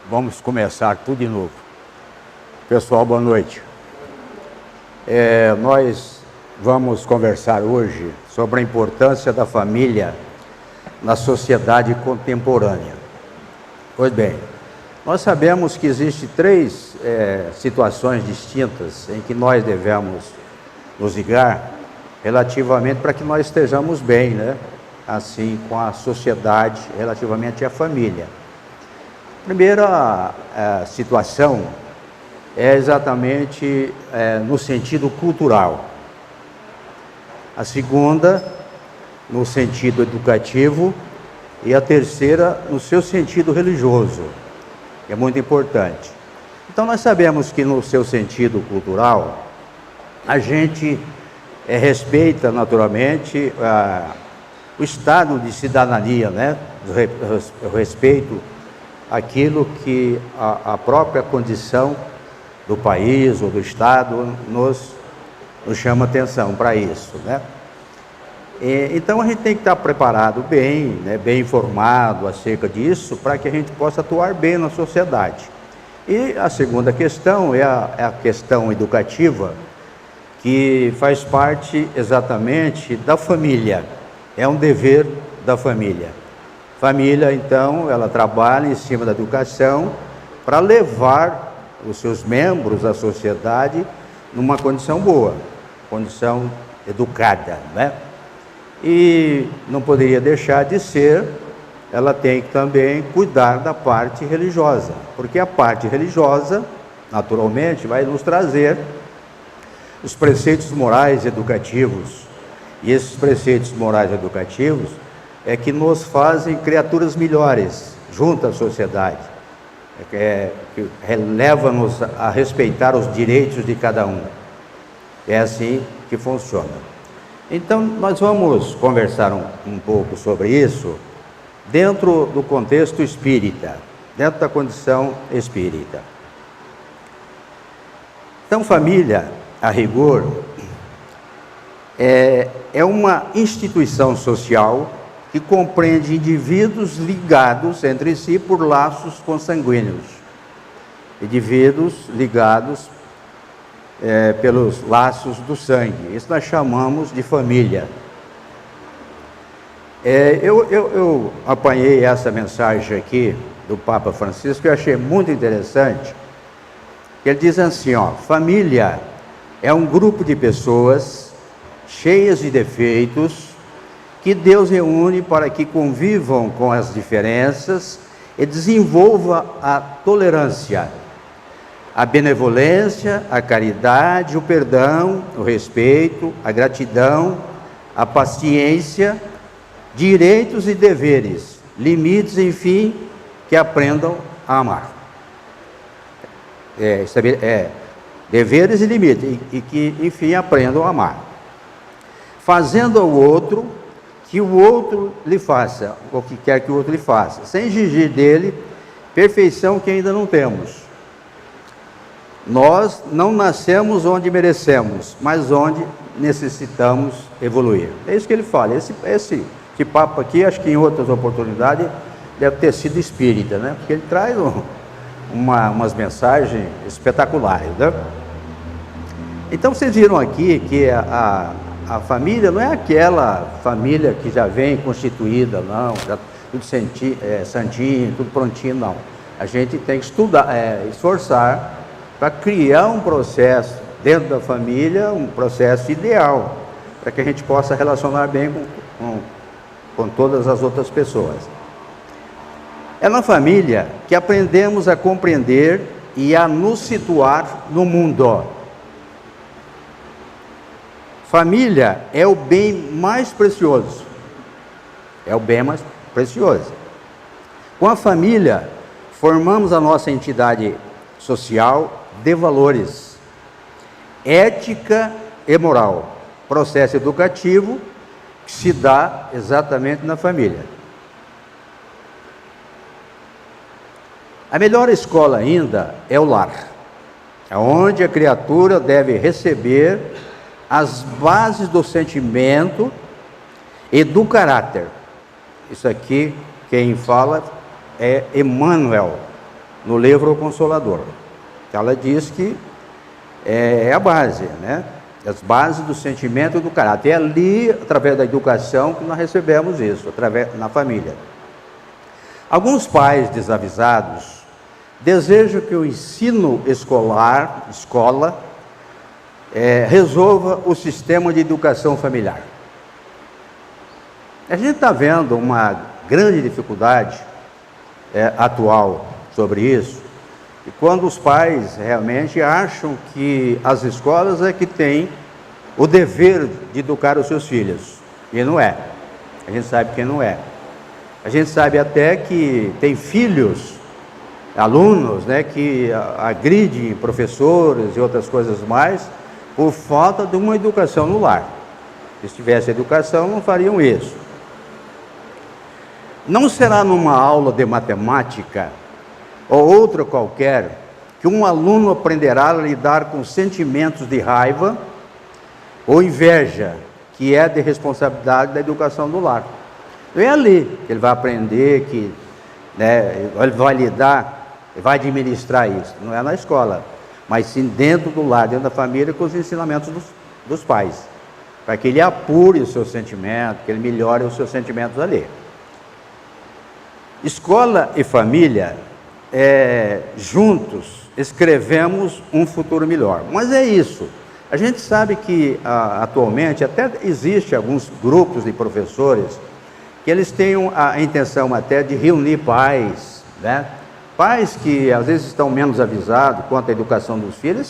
Vamos começar tudo de novo. Pessoal, boa noite. Nós vamos conversar hoje sobre a importância da família na sociedade contemporânea. Pois bem, nós sabemos que existem três situações distintas em que nós devemos nos ligar relativamente para que nós estejamos bem, né? Assim, com a sociedade, relativamente à família. A primeira situação é exatamente no sentido cultural. A segunda, no sentido educativo. E a terceira, no seu sentido religioso, que é muito importante. Então, nós sabemos que no seu sentido cultural, a gente respeita naturalmente o estado de cidadania, né? O respeito àquilo que a própria condição do país ou do estado nos chama atenção para isso, né? Então a gente tem que estar preparado bem, né, bem informado acerca disso, para que a gente possa atuar bem na sociedade. E a segunda questão é a questão educativa, que faz parte exatamente da família, é um dever da família. Família, então, ela trabalha em cima da educação para levar os seus membros à sociedade numa condição boa, condição educada, né? E não poderia deixar de ser, ela tem que também cuidar da parte religiosa, porque a parte religiosa, naturalmente, vai nos trazer os preceitos morais educativos, e esses preceitos morais educativos é que nos fazem criaturas melhores junto à sociedade, que leva-nos a respeitar os direitos de cada um. É assim que funciona. Então, nós vamos conversar um pouco sobre isso dentro do contexto espírita, dentro da condição espírita. Então, família, a rigor, é uma instituição social que compreende indivíduos ligados entre si por laços consanguíneos. Indivíduos ligados pelos laços do sangue. Isso nós chamamos de família. Eu apanhei essa mensagem aqui do Papa Francisco e achei muito interessante. Ele diz assim, família é um grupo de pessoas cheias de defeitos que Deus reúne para que convivam com as diferenças e desenvolva a tolerância, a benevolência, a caridade, o perdão, o respeito, a gratidão, a paciência, direitos e deveres, limites, enfim, que aprendam a amar. Deveres e limites, e que, enfim, aprendam a amar. Fazendo ao outro que o outro lhe faça, ou que quer que o outro lhe faça, sem exigir dele perfeição que ainda não temos. Nós não nascemos onde merecemos, mas onde necessitamos evoluir. É isso que ele fala. Esse papo aqui, acho que em outras oportunidades, deve ter sido espírita, né? Porque ele traz umas mensagens espetaculares, né? Então, vocês viram aqui que a família não é aquela família que já vem constituída, não, já tudo santinho, tudo prontinho, não. A gente tem que estudar, esforçar para criar um processo dentro da família, um processo ideal, para que a gente possa relacionar bem com todas as outras pessoas. É na família que aprendemos a compreender e a nos situar no mundo. Família é o bem mais precioso. É o bem mais precioso. Com a família, formamos a nossa entidade social de valores, ética e moral, processo educativo que se dá exatamente na família. A melhor escola ainda é o lar, onde a criatura deve receber as bases do sentimento e do caráter. Isso aqui, quem fala é Emmanuel, no livro O Consolador. Ela diz que é a base, né? As bases do sentimento e do caráter. É ali, através da educação, que nós recebemos isso, na família. Alguns pais desavisados desejam que o ensino escola, resolva o sistema de educação familiar. A gente está vendo uma grande dificuldade atual sobre isso, e quando os pais realmente acham que as escolas é que têm o dever de educar os seus filhos, e não é. A gente sabe que não é. A gente sabe até que tem filhos, alunos, né, que agridem professores e outras coisas mais, por falta de uma educação no lar. Se tivesse educação, não fariam isso. Não será numa aula de matemática ou outra qualquer que um aluno aprenderá a lidar com sentimentos de raiva ou inveja, que é de responsabilidade da educação do lar. É ali que ele vai aprender, que, né, ele vai lidar, vai administrar isso. Não é na escola, mas sim dentro do lar, dentro da família, com os ensinamentos dos pais, para que ele apure o seu sentimento, que ele melhore os seus sentimentos ali. Escola e família, juntos, escrevemos um futuro melhor. Mas é isso. A gente sabe que atualmente até existe alguns grupos de professores que eles têm a intenção até de reunir pais, né? Pais que às vezes estão menos avisados quanto à educação dos filhos,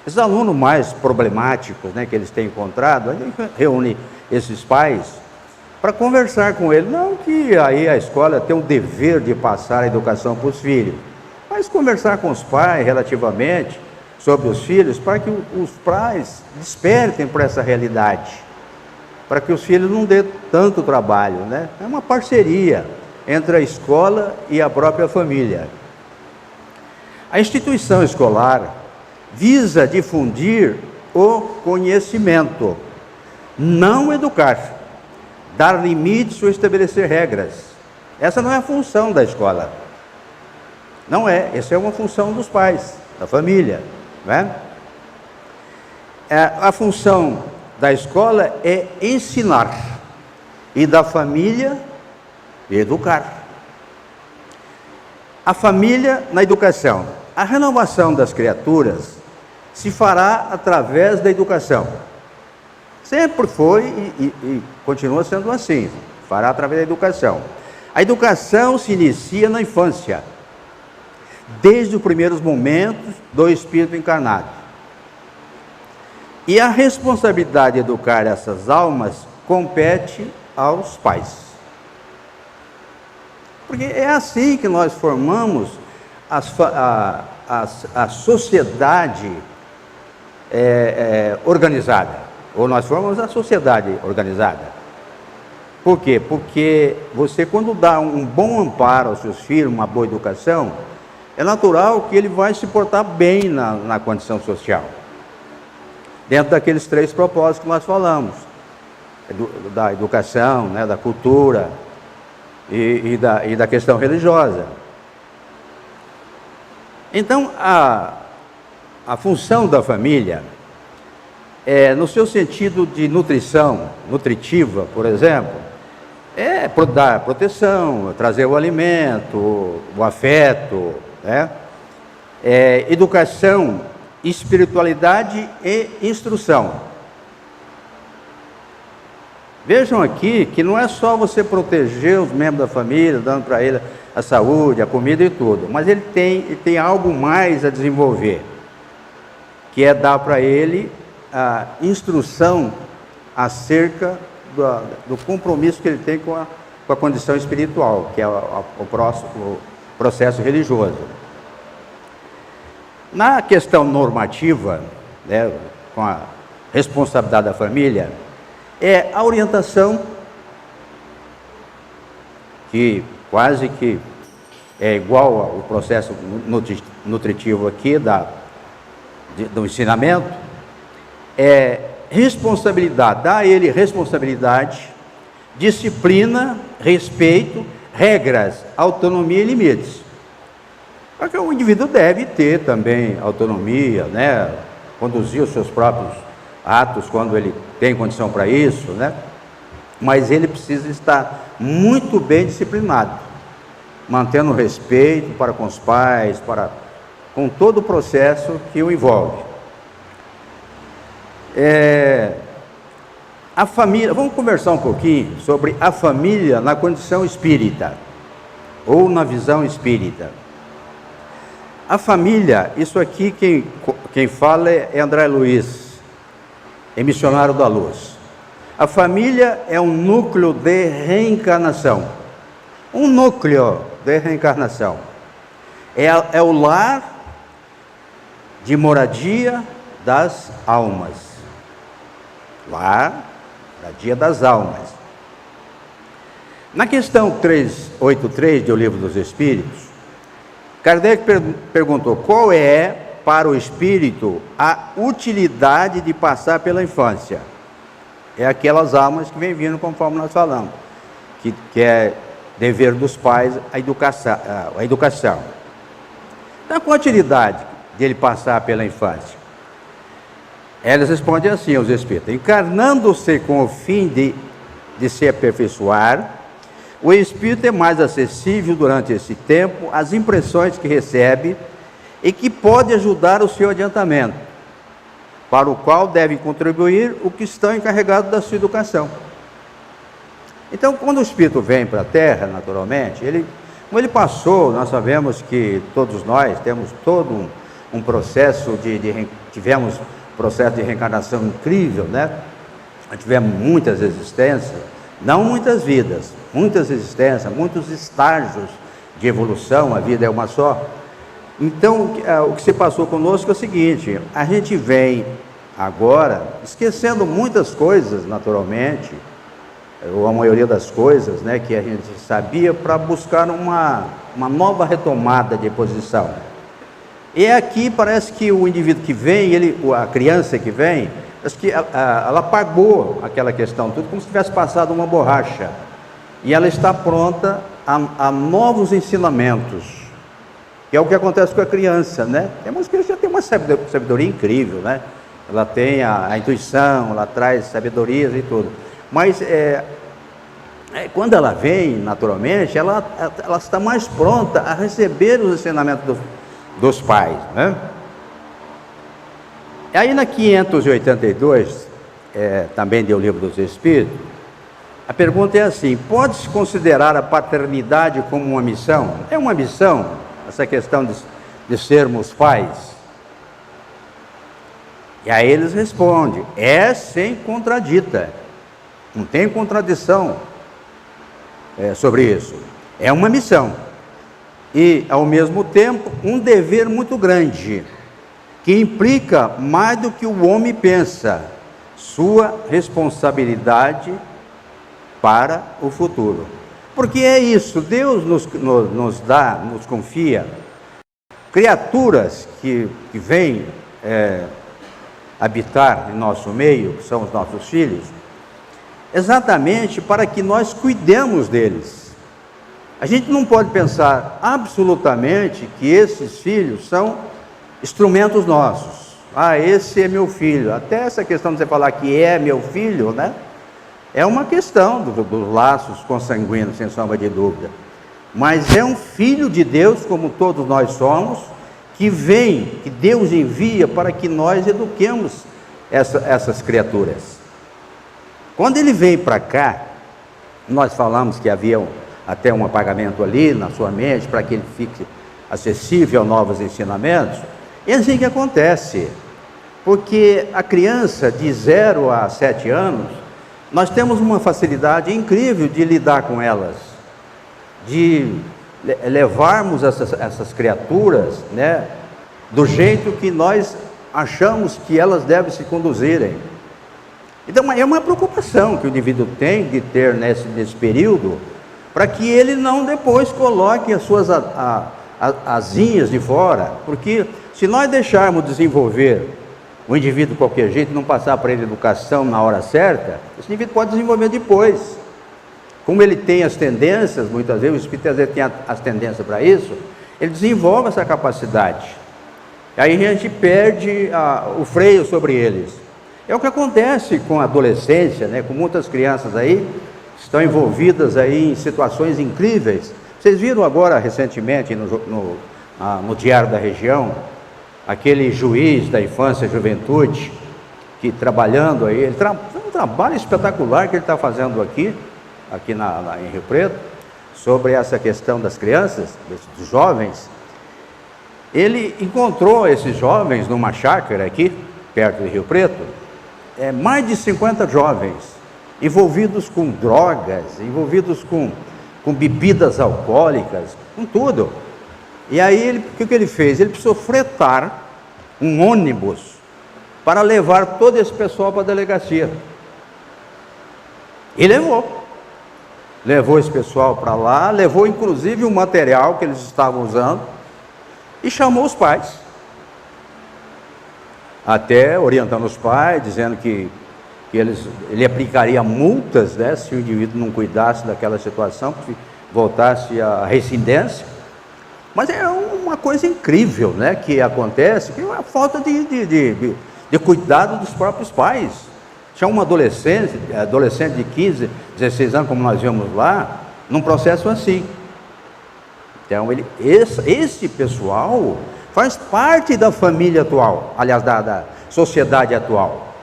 esses alunos mais problemáticos, né, que eles têm encontrado, a gente reúne esses pais para conversar com ele. Não que aí a escola tem o dever de passar a educação para os filhos, mas conversar com os pais relativamente sobre os filhos, para que os pais despertem para essa realidade, para que os filhos não dêem tanto trabalho, né? É uma parceria entre a escola e a própria família. A instituição escolar visa difundir o conhecimento, não educar, dar limites ou estabelecer regras. Essa não é a função da escola. Não é, essa é uma função dos pais, da família, né? A função da escola é ensinar, e da família, educar. A família na educação. A renovação das criaturas se fará através da educação. Sempre foi e continua sendo assim, fará através da educação. A educação se inicia na infância, desde os primeiros momentos do espírito encarnado. E a responsabilidade de educar essas almas compete aos pais. Porque é assim que nós formamos a sociedade organizada, ou nós formamos a sociedade organizada. Por quê? Porque você, quando dá um bom amparo aos seus filhos, uma boa educação, é natural que ele vai se portar bem na condição social, dentro daqueles 3 propósitos que nós falamos, da educação, né, da cultura e da questão religiosa. Então, a função da família, no seu sentido de nutritiva, por exemplo, é dar proteção, trazer o alimento, o afeto, né? Educação, espiritualidade e instrução. Vejam aqui que não é só você proteger os membros da família, dando para ele a saúde, a comida e tudo, mas ele tem algo mais a desenvolver, que é dar para ele a instrução acerca do compromisso que ele tem com a condição espiritual, que é o processo religioso. Na questão normativa, né, com a responsabilidade da família, é a orientação, que quase que é igual ao processo nutritivo aqui do ensinamento, responsabilidade, dá a ele responsabilidade, disciplina, respeito, regras, autonomia e limites. Porque o indivíduo deve ter também autonomia, né? Conduzir os seus próprios atos quando ele tem condição para isso, né? Mas ele precisa estar muito bem disciplinado, mantendo respeito para com os pais, com todo o processo que o envolve. A família, vamos conversar um pouquinho sobre a família na condição espírita, ou na visão espírita. A família, isso aqui quem fala é André Luiz, é missionário da luz. A família é um núcleo de reencarnação. Um núcleo de reencarnação. É o lar de moradia das almas. Lar, moradia das almas. Na questão 383 do Livro dos Espíritos, Kardec perguntou qual é para o espírito a utilidade de passar pela infância. É aquelas almas que vem vindo conforme nós falamos, que é dever dos pais a educação. Então, qual a utilidade dele passar pela infância? Elas respondem assim aos espíritos: encarnando-se com o fim de se aperfeiçoar, o espírito é mais acessível durante esse tempo às impressões que recebe e que pode ajudar o seu adiantamento, para o qual deve contribuir o que estão encarregados da sua educação. Então, quando o espírito vem para a Terra, naturalmente, como ele passou, nós sabemos que todos nós temos todo um processo tivemos um processo de reencarnação incrível, né? Tivemos muitas existências, não muitas vidas, muitas existências, muitos estágios de evolução, a vida é uma só. Então, o que se passou conosco é o seguinte: a gente vem agora esquecendo muitas coisas, naturalmente, ou a maioria das coisas, né, que a gente sabia, para buscar uma nova retomada de posição. E aqui parece que o indivíduo que vem, a criança que vem, parece que ela apagou aquela questão, tudo como se tivesse passado uma borracha. E ela está pronta a novos ensinamentos, que é o que acontece com a criança, né? Temos que já tem uma sabedoria incrível, né? Ela tem a intuição, ela traz sabedorias e tudo. Mas quando ela vem, naturalmente, ela está mais pronta a receber os ensinamentos dos pais, né? E aí na 582, também do Livro dos Espíritos, a pergunta é assim: pode-se considerar a paternidade como uma missão? É uma missão, essa questão de sermos pais? E aí eles respondem: é sem contradita, não tem contradição sobre isso. É uma missão e, ao mesmo tempo, um dever muito grande, que implica mais do que o homem pensa, sua responsabilidade para o futuro. Porque é isso, Deus nos confia criaturas que vêm habitar em nosso meio, que são os nossos filhos, exatamente para que nós cuidemos deles. A gente não pode pensar absolutamente que esses filhos são instrumentos nossos. Esse é meu filho. Até essa questão de você falar que é meu filho, né? É uma questão dos laços consanguíneos, sem sombra de dúvida. Mas é um filho de Deus, como todos nós somos, que Deus envia para que nós eduquemos essas criaturas. Quando ele vem para cá, nós falamos que havia até um apagamento ali na sua mente, para que ele fique acessível a novos ensinamentos. É assim que acontece, porque a criança de 0 a 7 anos, nós temos uma facilidade incrível de lidar com elas, de levarmos essas criaturas, né, do jeito que nós achamos que elas devem se conduzirem. Então é uma preocupação que o indivíduo tem de ter nesse período, para que ele não depois coloque as suas asinhas de fora, porque se nós deixarmos desenvolver o indivíduo de qualquer jeito, não passar para ele educação na hora certa, esse indivíduo pode desenvolver depois. Como ele tem as tendências, muitas vezes o espírito às vezes tem as tendências para isso, ele desenvolve essa capacidade. Aí a gente perde o freio sobre eles. É o que acontece com a adolescência, né? Com muitas crianças aí, estão envolvidas aí em situações incríveis. Vocês viram agora, recentemente, no Diário da Região, aquele juiz da infância e juventude, que trabalhando aí, um trabalho espetacular que ele está fazendo aqui em Rio Preto, sobre essa questão das crianças, dos jovens. Ele encontrou esses jovens numa chácara aqui, perto de Rio Preto, mais de 50 jovens, envolvidos com drogas, envolvidos com bebidas alcoólicas, com tudo. E aí, o que ele fez? Ele precisou fretar um ônibus para levar todo esse pessoal para a delegacia. E levou esse pessoal para lá, levou inclusive o material que eles estavam usando e chamou os pais, até orientando os pais, dizendo que ele aplicaria multas, né, se o indivíduo não cuidasse daquela situação, que voltasse à reincidência. Mas é uma coisa incrível, né, que acontece, que é a falta de cuidado dos próprios pais. Tinha uma adolescente de 15, 16 anos, como nós vimos lá, num processo assim. Então, esse pessoal faz parte da família atual, aliás, da sociedade atual.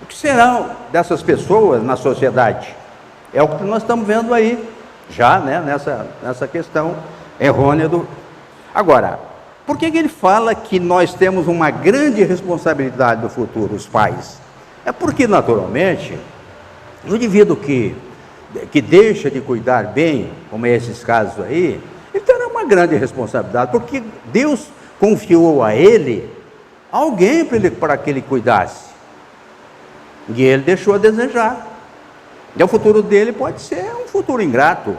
O que serão dessas pessoas na sociedade? É o que nós estamos vendo aí, já, né, nessa questão errônea do... Agora, por que ele fala que nós temos uma grande responsabilidade no futuro, os pais? É porque, naturalmente, o indivíduo que deixa de cuidar bem, como é esses casos aí, ele terá uma grande responsabilidade, porque Deus confiou a ele alguém para que ele cuidasse. E ele deixou a desejar. E o futuro dele pode ser um futuro ingrato.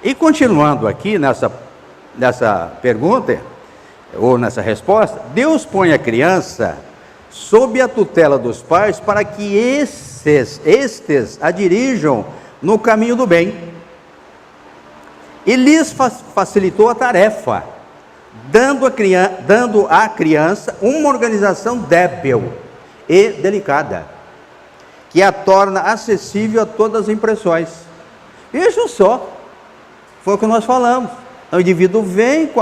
E continuando aqui nessa pergunta, ou nessa resposta, Deus põe a criança sob a tutela dos pais para que estes a dirijam no caminho do bem. E lhes facilitou a tarefa, dando à criança uma organização débil e delicada, que a torna acessível a todas as impressões. Vejam só, foi o que nós falamos. O indivíduo vem com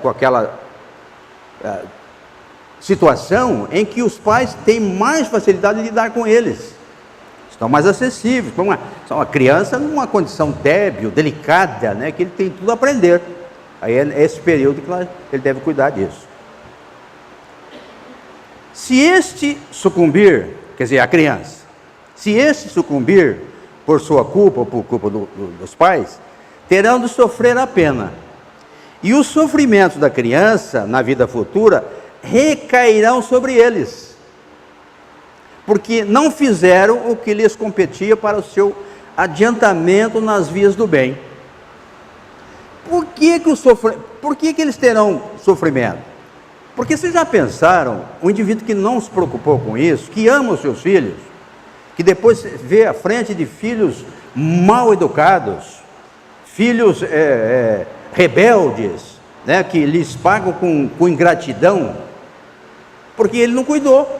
aquela situação em que os pais têm mais facilidade de lidar com eles, estão mais acessíveis. Uma criança numa condição débil, delicada, né, que ele tem tudo a aprender. Aí é esse período que ele deve cuidar disso. Se este sucumbir, quer dizer, a criança, se este sucumbir por sua culpa ou por culpa dos pais, terão de sofrer a pena. E os sofrimentos da criança na vida futura recairão sobre eles, porque não fizeram o que lhes competia para o seu adiantamento nas vias do bem. Por que eles terão sofrimento? Porque vocês já pensaram, o indivíduo que não se preocupou com isso, que ama os seus filhos, que depois vê à frente de filhos mal educados, filhos rebeldes, né, que lhes pagam com ingratidão, porque ele não cuidou.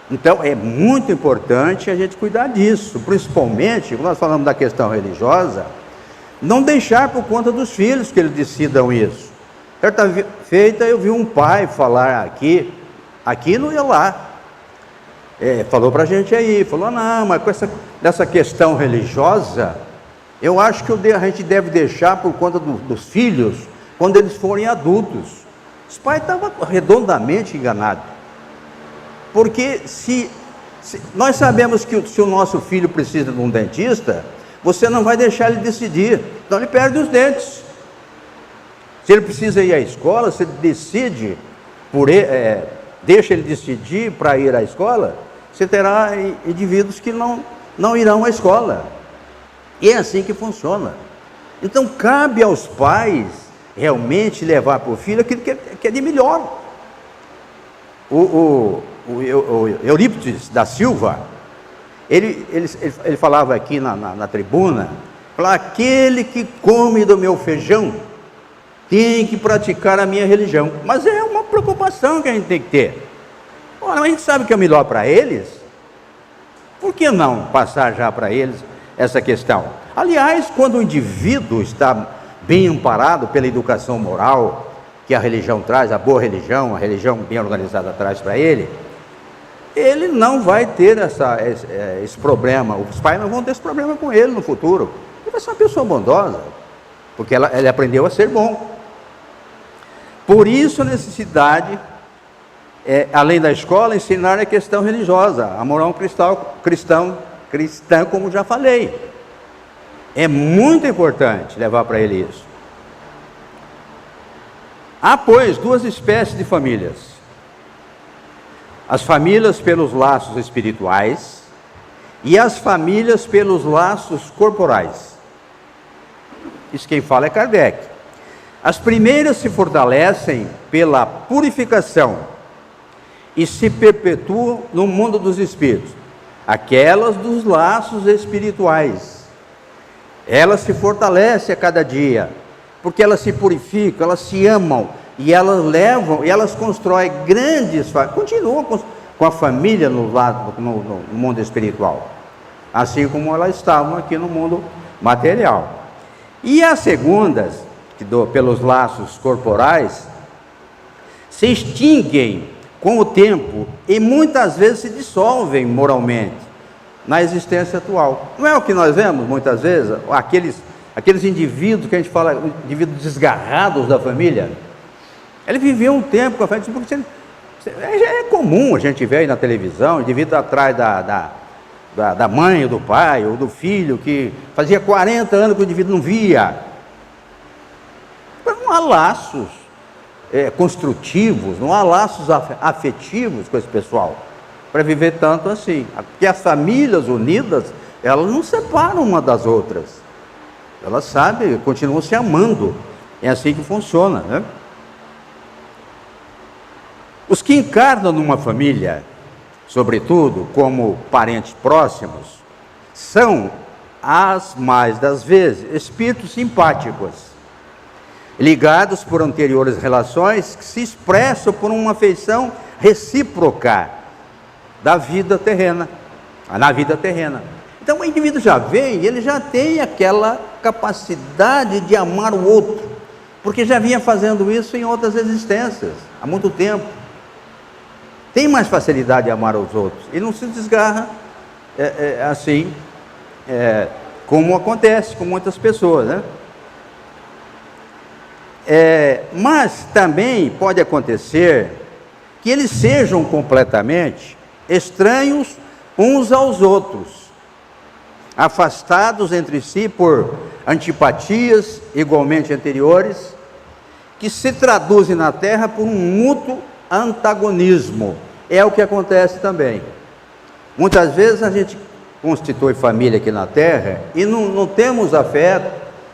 Então é muito importante a gente cuidar disso, principalmente quando nós falamos da questão religiosa, não deixar por conta dos filhos que eles decidam isso. Certa feita eu vi um pai falar aqui não ia lá, falou para a gente aí, falou, não, mas com dessa questão religiosa, eu acho que a gente deve deixar por conta dos filhos, quando eles forem adultos. Os pais estavam redondamente enganados, porque se nós sabemos que se o nosso filho precisa de um dentista, você não vai deixar ele decidir, então ele perde os dentes. Se ele precisa ir à escola, você decide, deixa ele decidir para ir à escola, você terá indivíduos que não irão à escola. E é assim que funciona. Então cabe aos pais realmente levar para o filho aquilo que é de melhor. O Eurípides da Silva, Ele falava aqui na tribuna, falava, aquele que come do meu feijão tem que praticar a minha religião. Mas é uma preocupação que a gente tem que ter. Ora, a gente sabe que é melhor para eles, por que não passar já para eles essa questão? Aliás, quando o indivíduo está bem amparado pela educação moral que a religião traz, a boa religião, a religião bem organizada traz para ele não vai ter esse problema, os pais não vão ter esse problema com ele no futuro. Ele vai ser uma pessoa bondosa, porque ele aprendeu a ser bom. Por isso a necessidade, além da escola, ensinar a questão religiosa, a moral cristã, como já falei. É muito importante levar para ele isso. Há, pois, duas espécies de famílias. As famílias pelos laços espirituais e as famílias pelos laços corporais. Isso quem fala é Kardec. As primeiras se fortalecem pela purificação e se perpetuam no mundo dos espíritos. Aquelas dos laços espirituais. Elas se fortalecem a cada dia, porque elas se purificam, elas se amam, e elas levam, e elas constroem grandes famílias, continuam com a família no mundo espiritual, assim como elas estavam aqui no mundo material. E as segundas, pelos laços corporais, se extinguem com o tempo e muitas vezes se dissolvem moralmente na existência atual. Não é o que nós vemos muitas vezes, aqueles indivíduos que a gente fala, indivíduos desgarrados da família. Ele viveu um tempo com a família, porque é comum a gente ver aí na televisão, indivíduo atrás da mãe, ou do pai, ou do filho, que fazia 40 anos que o indivíduo não via. Não há laços construtivos, não há laços afetivos com esse pessoal, para viver tanto assim. Porque as famílias unidas, elas não separam uma das outras. Elas sabem, continuam se amando. É assim que funciona, né? Os que encarnam numa família, sobretudo como parentes próximos, são, as mais das vezes, espíritos simpáticos, ligados por anteriores relações que se expressam por uma afeição recíproca na vida terrena. Então o indivíduo já vem, ele já tem aquela capacidade de amar o outro, porque já vinha fazendo isso em outras existências, há muito tempo. Tem mais facilidade de amar os outros, e não se desgarra assim, como acontece com muitas pessoas, né? Mas também pode acontecer que eles sejam completamente estranhos uns aos outros, afastados entre si por antipatias igualmente anteriores, que se traduzem na Terra por um mútuo antagonismo. É o que acontece também. Muitas vezes a gente constitui família aqui na Terra e não temos afeto,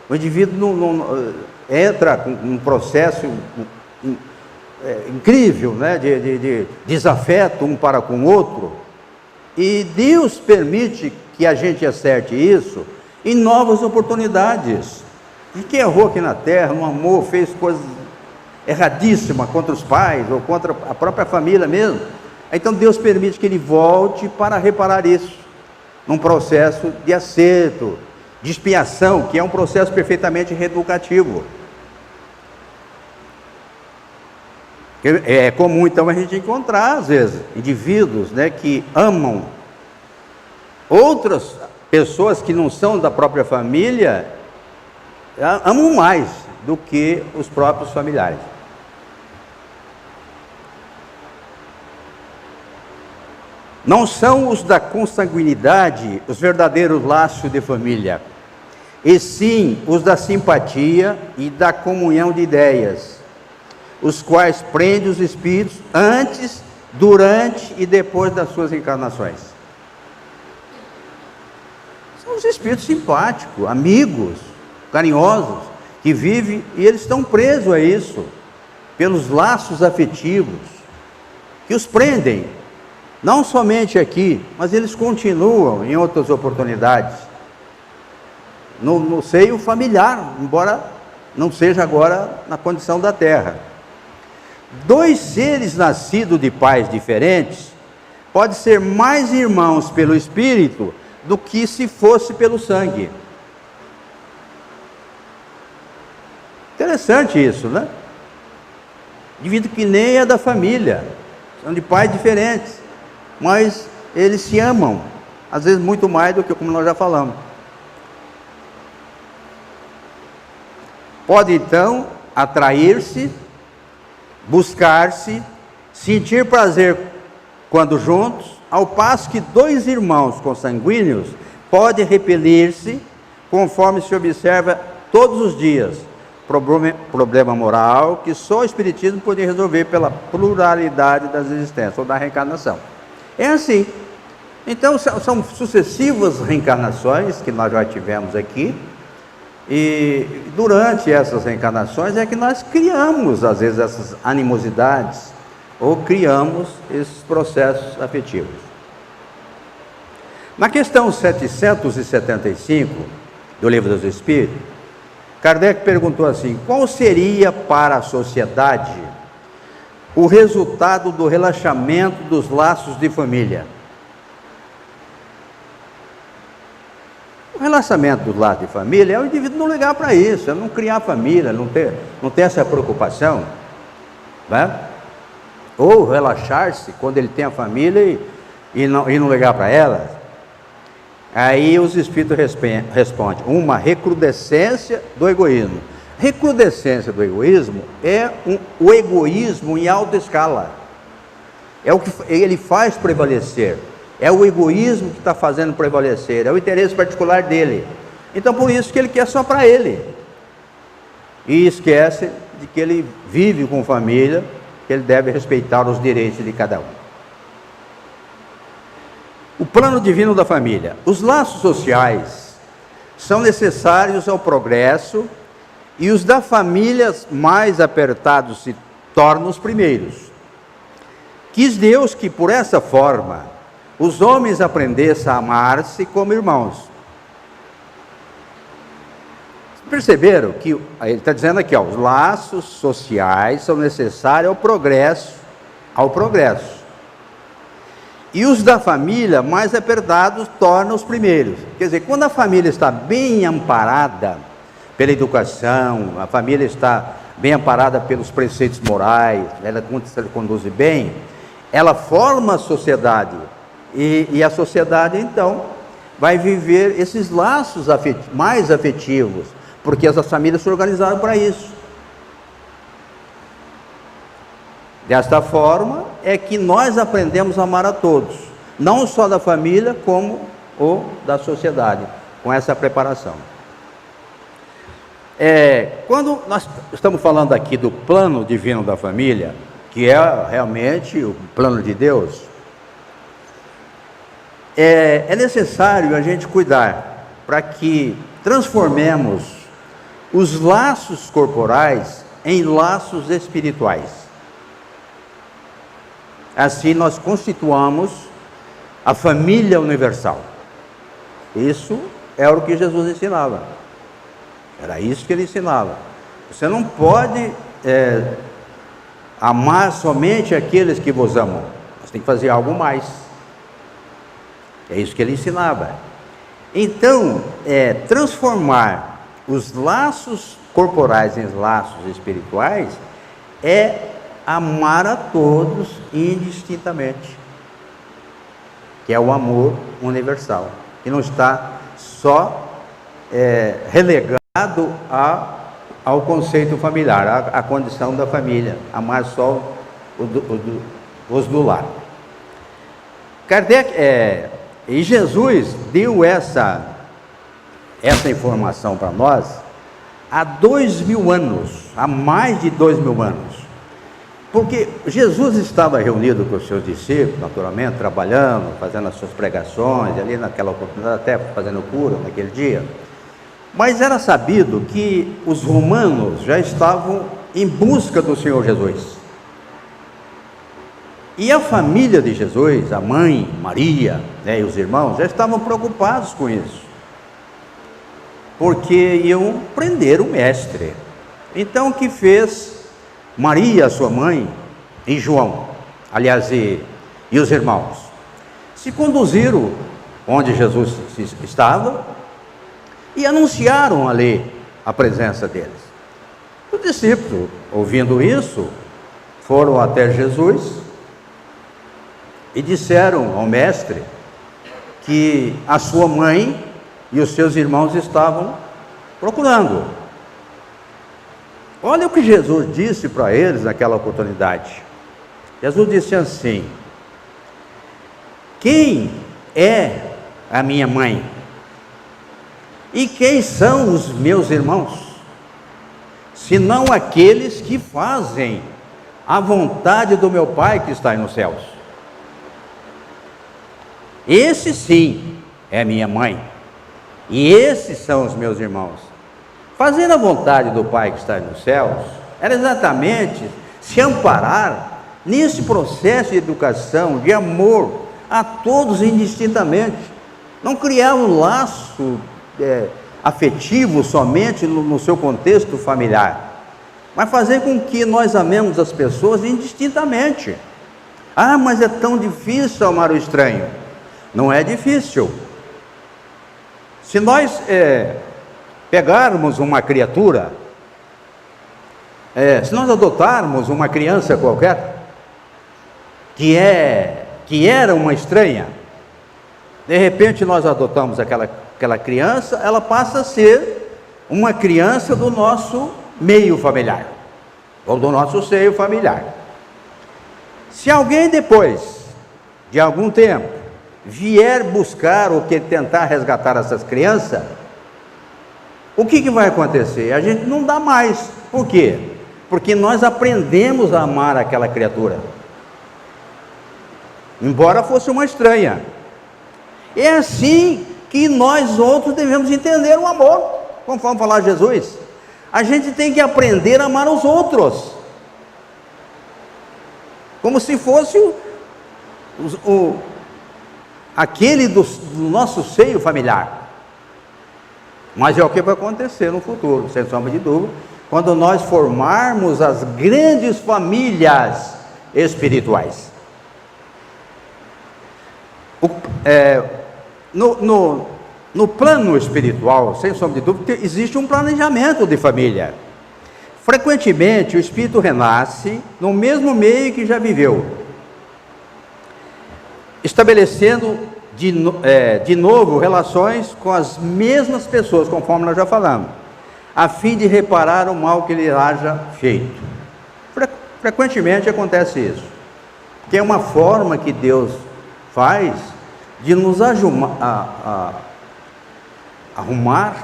o indivíduo não entra com um processo incrível, né, de desafeto um para com o outro, e Deus permite que a gente acerte isso em novas oportunidades. E quem errou aqui na Terra, não amou, fez coisas erradíssimas contra os pais ou contra a própria família mesmo, então Deus permite que ele volte para reparar isso, num processo de acerto, de expiação, que é um processo perfeitamente reeducativo. É comum então a gente encontrar às vezes indivíduos, né, que amam outras pessoas que não são da própria família, amam mais do que os próprios familiares. Não são os da consanguinidade os verdadeiros laços de família, e sim os da simpatia e da comunhão de ideias, os quais prendem os espíritos antes, durante e depois das suas encarnações. São os espíritos simpáticos, amigos, carinhosos, que vivem, e eles estão presos a isso, pelos laços afetivos, que os prendem. Não somente aqui, mas eles continuam em outras oportunidades, no seio familiar, embora não seja agora na condição da terra. Dois seres nascidos de pais diferentes podem ser mais irmãos pelo espírito do que se fosse pelo sangue. Interessante isso, né? Indivíduo que nem é da família, são de pais diferentes, mas eles se amam, às vezes muito mais do que como nós já falamos. Pode então atrair-se, buscar-se, sentir prazer quando juntos, ao passo que dois irmãos consanguíneos podem repelir-se, conforme se observa todos os dias. Problema moral que só o Espiritismo poderia resolver pela pluralidade das existências, ou da reencarnação. É assim. Então, são sucessivas reencarnações que nós já tivemos aqui, e durante essas reencarnações é que nós criamos, às vezes, essas animosidades, ou criamos esses processos afetivos. Na questão 775 do Livro dos Espíritos, Kardec perguntou assim: qual seria para a sociedade o resultado do relaxamento dos laços de família? O relaxamento dos laços de família é o indivíduo não ligar para isso, é não criar família, não ter essa preocupação, né? Ou relaxar-se quando ele tem a família e não ligar para ela. Aí os espíritos respondem: uma recrudescência do egoísmo. Recrudescência do egoísmo é o egoísmo em alta escala. É o que ele faz prevalecer. É o egoísmo que está fazendo prevalecer. É o interesse particular dele. Então, por isso que ele quer só para ele. E esquece de que ele vive com família, que ele deve respeitar os direitos de cada um. O plano divino da família. Os laços sociais são necessários ao progresso, e os da família mais apertados se tornam os primeiros. Quis Deus que, por essa forma, os homens aprendessem a amar-se como irmãos. Perceberam que ele está dizendo aqui, os laços sociais são necessários ao progresso. E os da família mais apertados tornam os primeiros. Quer dizer, quando a família está bem amparada pela educação, a família está bem amparada pelos preceitos morais, ela conduz bem, ela forma a sociedade. E a sociedade, então, vai viver esses laços mais afetivos, porque as famílias se organizaram para isso. Desta forma é que nós aprendemos a amar a todos, não só da família, como o da sociedade, com essa preparação. Quando nós estamos falando aqui do plano divino da família, que é realmente o plano de Deus, é necessário a gente cuidar para que transformemos os laços corporais em laços espirituais. Assim nós constituamos a família universal. Isso é o que Jesus ensinava. Era isso que ele ensinava. Você não pode amar somente aqueles que vos amam. Você tem que fazer algo mais. É isso que ele ensinava. Então, transformar os laços corporais em laços espirituais é amar a todos indistintamente, que é o amor universal, que não está só relegado ao conceito familiar, à condição da família, amar só os do lar. Kardec, e Jesus deu essa informação para nós há 2000 anos, há mais de 2000 anos. Porque Jesus estava reunido com os seus discípulos, naturalmente, trabalhando, fazendo as suas pregações, ali naquela oportunidade, até fazendo cura naquele dia. Mas era sabido que os romanos já estavam em busca do Senhor Jesus. E a família de Jesus, a mãe, Maria, né, e os irmãos, já estavam preocupados com isso, porque iam prender o mestre. Então, o que fez Maria, sua mãe, e João, aliás, e os irmãos? Se conduziram onde Jesus estava e anunciaram ali a presença deles. Os discípulos, ouvindo isso, foram até Jesus e disseram ao mestre que a sua mãe e os seus irmãos estavam procurando. Olha o que Jesus disse para eles naquela oportunidade. Jesus disse assim: quem é a minha mãe? E quem são os meus irmãos? Senão aqueles que fazem a vontade do meu Pai que está nos céus. Esse sim é minha mãe, e esses são os meus irmãos. Fazer a vontade do Pai que está nos céus era exatamente se amparar nesse processo de educação, de amor a todos indistintamente. Não criar um laço afetivo somente no seu contexto familiar, mas fazer com que nós amemos as pessoas indistintamente. Ah, mas é tão difícil amar o estranho. Não é difícil. Se nós pegarmos uma criatura, se nós adotarmos uma criança qualquer, que era uma estranha, de repente nós adotamos aquela criança, ela passa a ser uma criança do nosso meio familiar, ou do nosso seio familiar. Se alguém depois de algum tempo vier buscar ou tentar resgatar essas crianças, o que vai acontecer? A gente não dá mais. Por quê? Porque nós aprendemos a amar aquela criatura, embora fosse uma estranha. É assim que nós outros devemos entender o amor, conforme falar Jesus. A gente tem que aprender a amar os outros, como se fosse aquele do nosso seio familiar. Mas é o que vai acontecer no futuro, sem sombra de dúvida, quando nós formarmos as grandes famílias espirituais. No plano espiritual, sem sombra de dúvida, existe um planejamento de família. Frequentemente, o espírito renasce no mesmo meio que já viveu, estabelecendo de novo relações com as mesmas pessoas, conforme nós já falamos, a fim de reparar o mal que lhe haja feito. Frequentemente acontece isso, que é uma forma que Deus faz de nos arrumar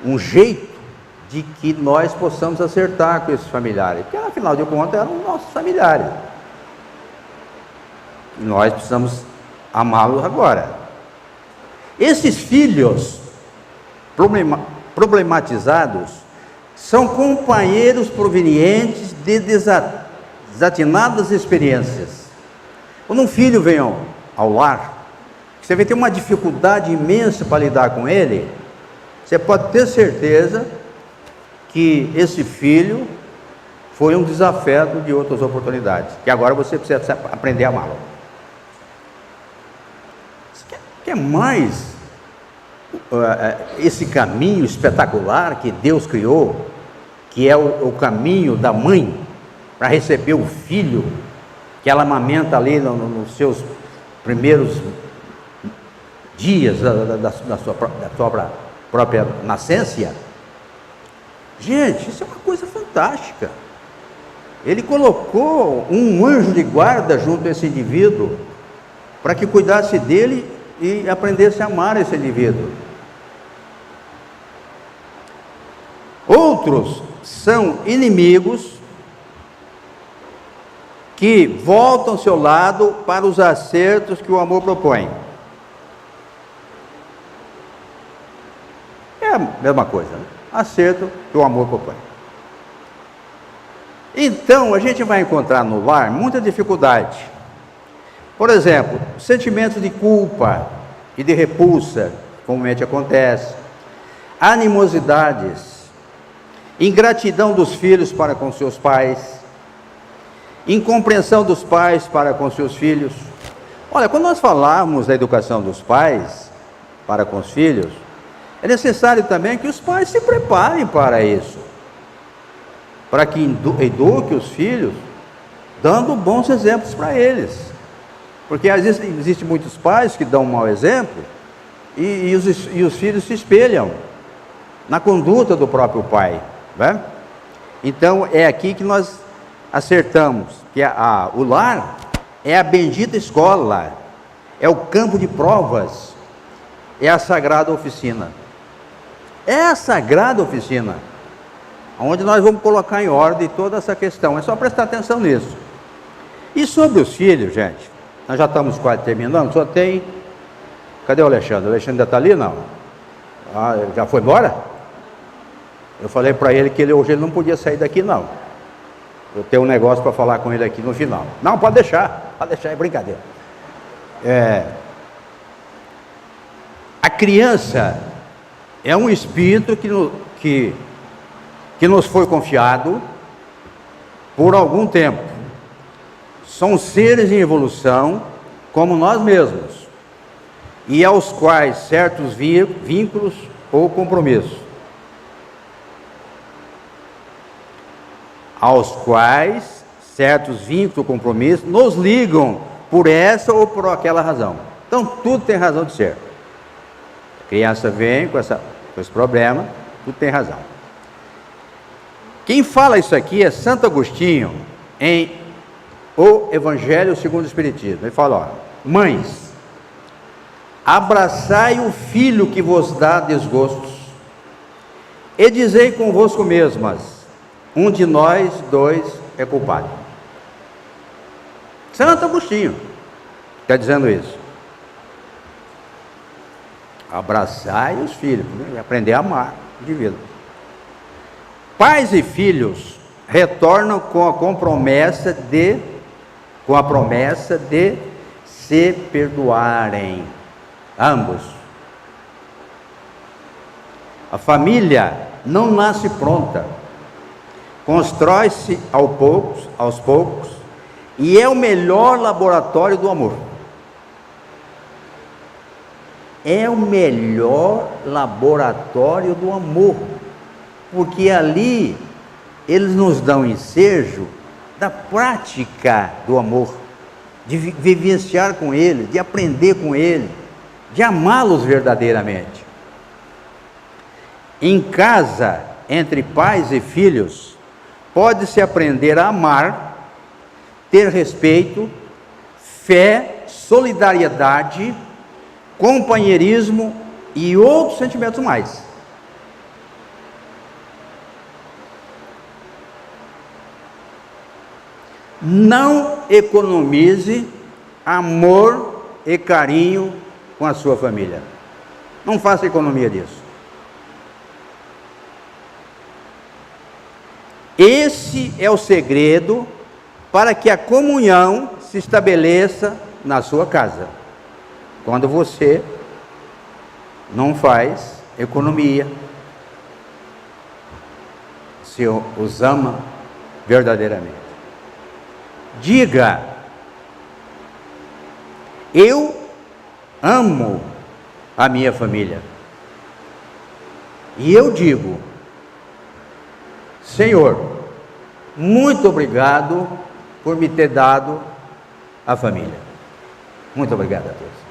um jeito de que nós possamos acertar com esses familiares, porque afinal de contas eram nossos familiares. E nós precisamos amá-los agora. Esses filhos problematizados são companheiros provenientes de desatinadas experiências. Quando um filho vem ao lar, você vai ter uma dificuldade imensa para lidar com ele, você pode ter certeza que esse filho foi um desafeto de outras oportunidades, que agora você precisa aprender a amá-lo. Quer mais esse caminho espetacular que Deus criou, que é o caminho da mãe para receber o filho que ela amamenta ali nos seus primeiros dias da sua própria nascença? Gente, isso é uma coisa fantástica. Ele colocou um anjo de guarda junto a esse indivíduo para que cuidasse dele e aprendesse a amar esse indivíduo. Outros são inimigos que voltam seu lado para os acertos que o amor propõe. É a mesma coisa, né? Acerto que o amor propõe. Então, a gente vai encontrar no lar muita dificuldade, Por exemplo, sentimentos de culpa e de repulsa, comumente acontece, animosidades, ingratidão dos filhos para com seus pais, incompreensão dos pais para com seus filhos. Olha, quando nós falamos da educação dos pais para com os filhos, é necessário também que os pais se preparem para isso, para que eduque os filhos, dando bons exemplos para eles. Porque existem muitos pais que dão um mau exemplo e os filhos se espelham na conduta do próprio pai, né? Então é aqui que nós acertamos, que o lar é a bendita escola, é o campo de provas, é a sagrada oficina. É a sagrada oficina, onde nós vamos colocar em ordem toda essa questão. É só prestar atenção nisso. E sobre os filhos, gente, nós já estamos quase terminando, só tem... Cadê o Alexandre? O Alexandre ainda está ali? Não. Ah, já foi embora? Eu falei para ele que hoje ele não podia sair daqui, não. Eu tenho um negócio para falar com ele aqui no final. Não, pode deixar, é brincadeira. A criança é um espírito que nos foi confiado por algum tempo. São seres em evolução, como nós mesmos, e aos quais certos vínculos ou compromissos, nos ligam por essa ou por aquela razão. Então tudo tem razão de ser. A criança vem com esse problema, tudo tem razão. Quem fala isso aqui é Santo Agostinho, em O Evangelho segundo o Espiritismo. Ele fala, ó: mães, abraçai o filho que vos dá desgostos, e dizei convosco mesmas: um de nós dois é culpado. Santo Agostinho está dizendo isso. Abraçai os filhos, né? Aprender a amar de vida. Pais e filhos retornam com a promessa de se perdoarem, ambos. A família não nasce pronta, constrói-se aos poucos, e é o melhor laboratório do amor. É o melhor laboratório do amor, porque ali eles nos dão ensejo da prática do amor, de vivenciar com ele, de aprender com ele, de amá-los verdadeiramente. Em casa, entre pais e filhos, pode-se aprender a amar, ter respeito, fé, solidariedade, companheirismo e outros sentimentos mais. Não economize amor e carinho com a sua família. Não faça economia disso. Esse é o segredo para que a comunhão se estabeleça na sua casa. Quando você não faz economia, se os ama verdadeiramente. Diga: eu amo a minha família. E eu digo: Senhor, muito obrigado por me ter dado a família. Muito obrigado a todos.